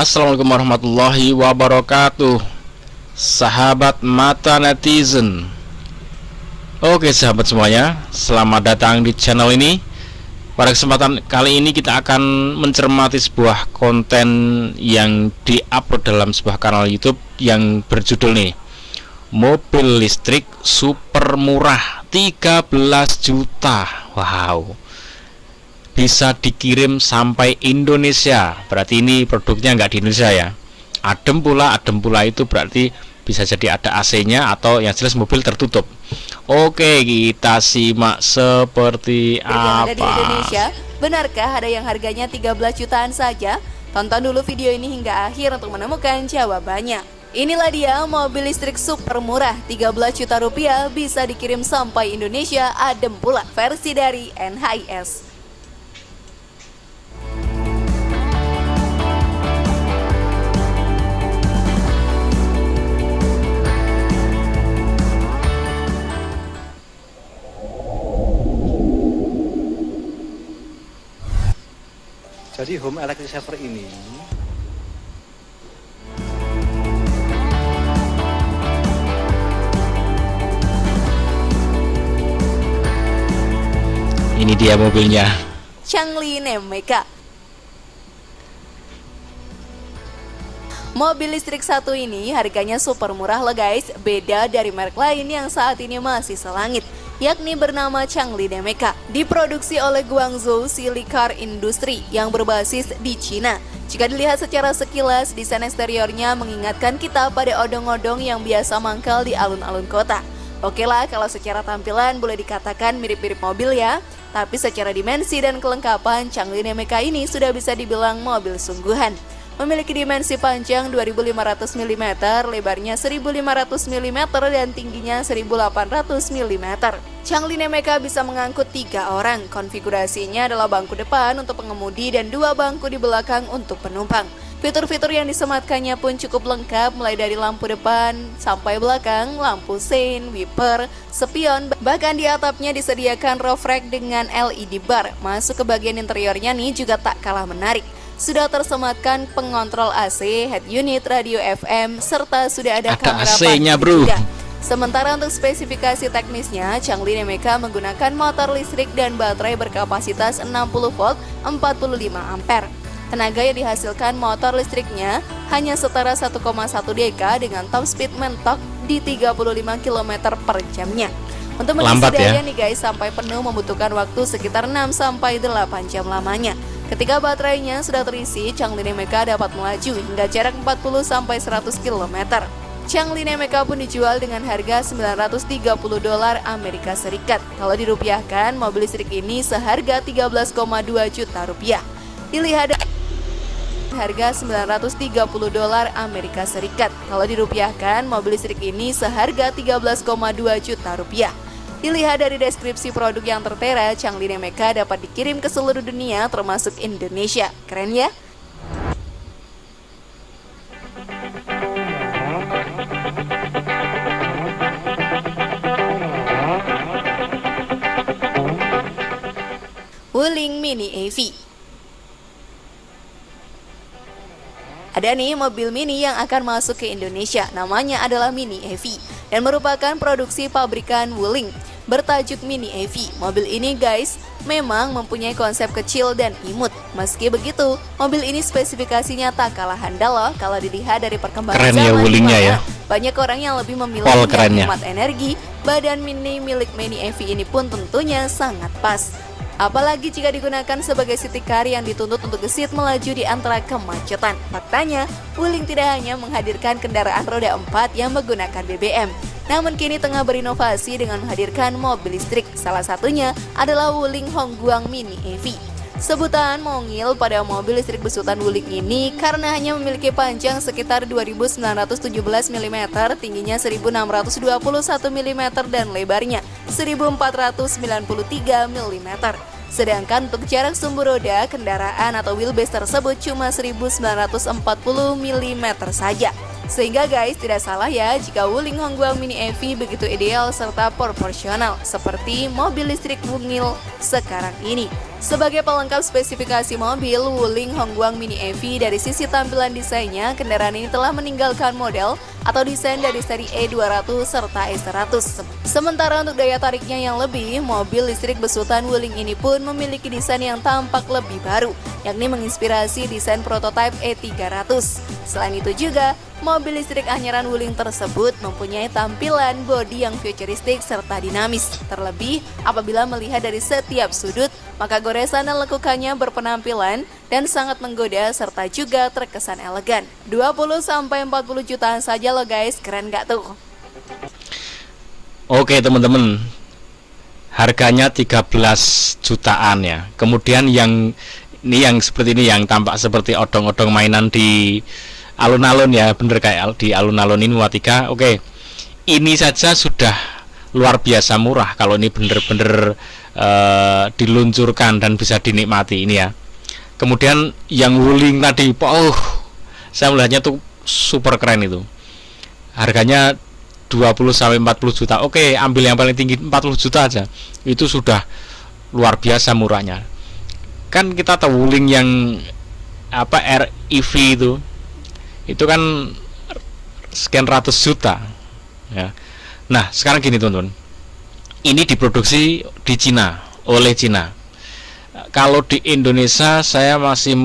Assalamualaikum warahmatullahi wabarakatuh. Sahabat mata netizen. Oke sahabat semuanya, selamat datang di channel ini. Pada kesempatan kali ini kita akan mencermati sebuah konten yang diupload dalam sebuah kanal YouTube yang berjudul nih, mobil listrik super murah 13 juta. Wow, bisa dikirim sampai Indonesia. Berarti ini produknya nggak di Indonesia ya. Adem pula itu berarti bisa jadi ada AC-nya atau yang jelas mobil tertutup. Oke, kita simak seperti apa. Ada di Indonesia, benarkah ada yang harganya 13 jutaan saja? Tonton dulu video ini hingga akhir untuk menemukan jawabannya. Inilah dia mobil listrik super murah 13 juta rupiah, bisa dikirim sampai Indonesia, adem pula, versi dari NHIS. Jadi home electric saver ini dia mobilnya. Changli Nemeka. Mobil listrik satu ini harganya super murah loh guys, beda dari merek lain yang saat ini masih selangit, yakni bernama Changli Nemeka. Diproduksi oleh Guangzhou Silicar Industry yang berbasis di Cina. Jika dilihat secara sekilas, desain eksteriornya mengingatkan kita pada odong-odong yang biasa mangkal di alun-alun kota. Oke lah, kalau secara tampilan boleh dikatakan mirip-mirip mobil ya, tapi secara dimensi dan kelengkapan, Changli Nemeka ini sudah bisa dibilang mobil sungguhan. Memiliki dimensi panjang 2500 mm, lebarnya 1500 mm, dan tingginya 1800 mm. Changli Nemeka bisa mengangkut 3 orang. Konfigurasinya adalah bangku depan untuk pengemudi dan 2 bangku di belakang untuk penumpang. Fitur-fitur yang disematkannya pun cukup lengkap, mulai dari lampu depan sampai belakang, lampu sein, wiper, spion, bahkan di atapnya disediakan roof rack dengan LED bar. Masuk ke bagian interiornya nih juga tak kalah menarik. Sudah tersematkan pengontrol AC, head unit, radio FM, serta sudah ada kamera AC-nya bro. juga. Sementara untuk spesifikasi teknisnya, Changli Nemeka menggunakan motor listrik dan baterai berkapasitas 60 volt 45 ampere. Tenaga yang dihasilkan motor listriknya hanya setara 1,1 dk dengan top speed mentok di 35 km per jamnya. Untuk mengisi daya nih guys, sampai penuh membutuhkan waktu sekitar 6-8 jam lamanya. Ketika baterainya sudah terisi, Changli Nemeka dapat melaju hingga jarak 40-100 km. Changli Nemeka pun dijual dengan harga $930 Amerika Serikat. Kalau dirupiahkan, mobil listrik ini seharga 13,2 juta rupiah. Dilihat harga $930 Amerika Serikat. Kalau dirupiahkan, mobil listrik ini seharga 13,2 juta rupiah. Dilihat dari deskripsi produk yang tertera, Changli Nemeka dapat dikirim ke seluruh dunia termasuk Indonesia. Keren ya? Wuling Mini EV. Ada nih mobil mini yang akan masuk ke Indonesia, namanya adalah Mini EV dan merupakan produksi pabrikan Wuling bertajuk Mini EV. Mobil ini guys memang mempunyai konsep kecil dan imut. Meski begitu, mobil ini spesifikasinya tak kalah handal loh kalau dilihat dari perkembangan zaman. Ya Wulingnya ya. Banyak orang yang lebih memilih yang hemat energi. Badan mini milik Mini EV ini pun tentunya sangat pas. Apalagi jika digunakan sebagai city car yang dituntut untuk gesit melaju di antara kemacetan. Faktanya, Wuling tidak hanya menghadirkan kendaraan roda 4 yang menggunakan BBM, namun kini tengah berinovasi dengan menghadirkan mobil listrik. Salah satunya adalah Wuling Hongguang Mini EV. Sebutan mongil pada mobil listrik besutan Wuling ini karena hanya memiliki panjang sekitar 2917 mm, tingginya 1621 mm, dan lebarnya 1493 mm. Sedangkan untuk jarak sumbu roda kendaraan atau wheelbase tersebut cuma 1940 mm saja. Sehingga guys, tidak salah ya jika Wuling Hongguang Mini EV begitu ideal serta proporsional seperti mobil listrik mungil sekarang ini. Sebagai pelengkap spesifikasi mobil, Wuling Hongguang Mini EV dari sisi tampilan desainnya, kendaraan ini telah meninggalkan model atau desain dari seri E200 serta E100. Sementara untuk daya tariknya yang lebih, mobil listrik besutan Wuling ini pun memiliki desain yang tampak lebih baru, yakni menginspirasi desain prototipe E300. Selain itu juga, mobil listrik anyaran Wuling tersebut mempunyai tampilan bodi yang futuristik serta dinamis. Terlebih, apabila melihat dari setiap sudut, maka goresan dan lekukannya berpenampilan dan sangat menggoda serta juga terkesan elegan. 20-40 jutaan saja loh guys, keren gak tuh? Oke teman-teman, harganya 13 jutaan ya. Kemudian yang seperti ini, yang tampak seperti odong-odong mainan di alun-alun ya, bener kayak di alun-alun ini Muatika. Oke, ini saja sudah luar biasa murah kalau ini bener-bener diluncurkan dan bisa dinikmati ini ya. Kemudian yang Wuling tadi, saya melihatnya tuh super keren itu. Harganya 20-40 juta. Oke, ambil yang paling tinggi 40 juta aja. Itu sudah luar biasa murahnya. Kan kita tahu Wuling yang REV itu kan sekian ratus juta ya. Nah sekarang gini teman-teman, ini diproduksi di Cina, oleh Cina. Kalau di Indonesia saya masih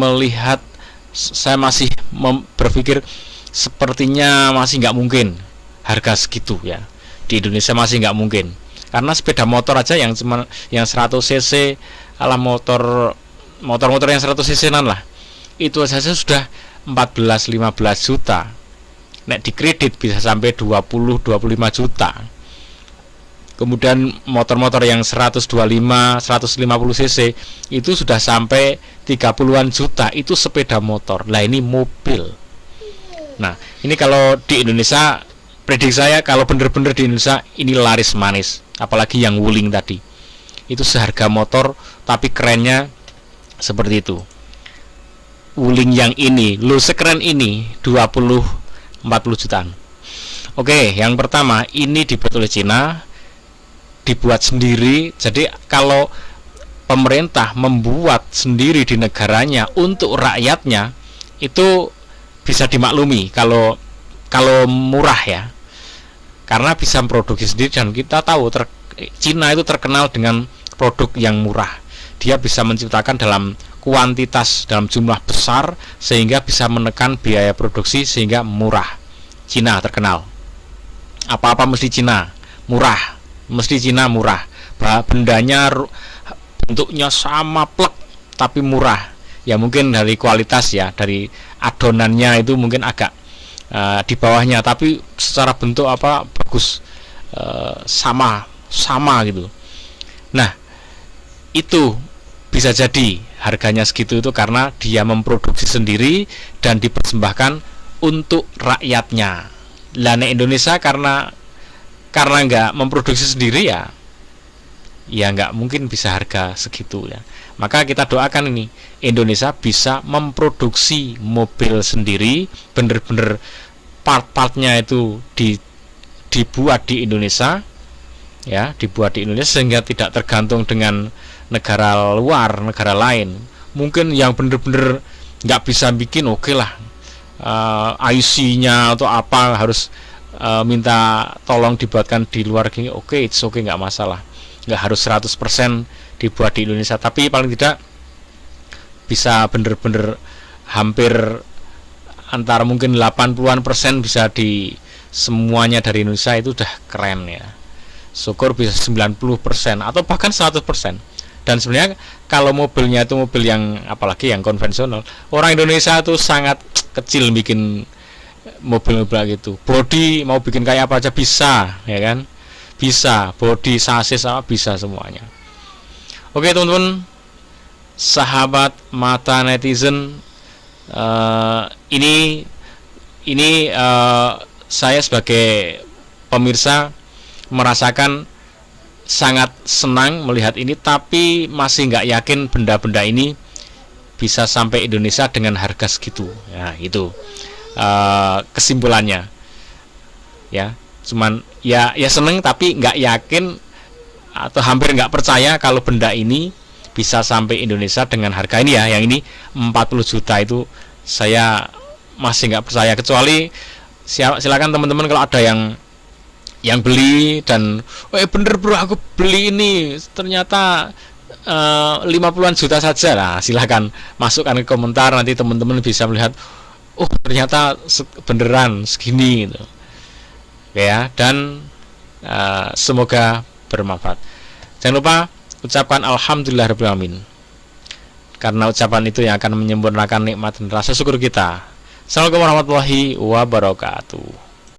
berpikir sepertinya masih nggak mungkin harga segitu ya. Di Indonesia masih nggak mungkin, karena sepeda motor aja yang 100 cc ala motor yang 100 cc lah, itu saja sudah 14-15 juta. Nek dikredit bisa sampai 20-25 juta. Kemudian motor-motor yang 125, 150 cc itu sudah sampai 30-an juta. Itu sepeda motor. Lah ini mobil. Nah, ini kalau di Indonesia, prediksi saya kalau bener-bener di Indonesia ini laris manis. Apalagi yang Wuling tadi. Itu seharga motor tapi kerennya seperti itu. Wuling yang ini, lo sekeren ini 20-40 jutaan. Oke, yang pertama ini dibuat oleh Cina, dibuat sendiri. Jadi kalau pemerintah membuat sendiri di negaranya untuk rakyatnya, itu bisa dimaklumi kalau murah ya, karena bisa memproduksi sendiri. Dan kita tahu Cina itu terkenal dengan produk yang murah. Dia bisa menciptakan dalam kuantitas, dalam jumlah besar, sehingga bisa menekan biaya produksi sehingga murah. Cina terkenal, apa-apa mesti Cina murah, mesti Cina murah. Bendanya bentuknya sama plek tapi murah ya, mungkin dari kualitas ya, dari adonannya itu mungkin agak di bawahnya, tapi secara bentuk bagus, sama gitu. Nah itu bisa jadi harganya segitu itu karena dia memproduksi sendiri dan dipersembahkan untuk rakyatnya. Lah Indonesia karena nggak memproduksi sendiri ya nggak mungkin bisa harga segitu ya. Maka kita doakan ini Indonesia bisa memproduksi mobil sendiri, bener-bener part-partnya itu dibuat di Indonesia ya, dibuat di Indonesia sehingga tidak tergantung dengan negara luar, negara lain. Mungkin yang bener-bener nggak bisa bikin, oke lah, IC-nya atau apa harus minta tolong dibuatkan di luar gini, oke, it's okay, nggak masalah. Nggak harus 100% dibuat di Indonesia, tapi paling tidak bisa bener-bener hampir antara mungkin 80% bisa di semuanya dari Indonesia. Itu udah keren ya. Syukur bisa 90% atau bahkan 100%. Dan sebenarnya kalau mobilnya itu mobil yang apalagi yang konvensional, orang Indonesia itu sangat kecil bikin mobil-mobil gitu. Body mau bikin kayak apa aja bisa, ya kan? Bisa, body, sasis apa bisa semuanya. Oke teman-teman, sahabat mata netizen, ini saya sebagai pemirsa merasakan sangat senang melihat ini, tapi masih nggak yakin benda-benda ini bisa sampai Indonesia dengan harga segitu. Ya itu kesimpulannya. Ya, cuman ya seneng tapi nggak yakin atau hampir nggak percaya kalau benda ini bisa sampai Indonesia dengan harga ini ya. Yang ini 40 juta itu saya masih nggak percaya, kecuali silakan teman-teman kalau ada yang beli dan bener bro aku beli ini ternyata 50-an juta saja lah, silakan masukkan ke komentar, nanti teman-teman bisa melihat ternyata beneran segini gitu ya. Dan semoga bermanfaat. Jangan lupa ucapkan alhamdulillahirabbil alamin, karena ucapan itu yang akan menyempurnakan nikmat dan rasa syukur kita. Assalamualaikum warahmatullahi wabarakatuh.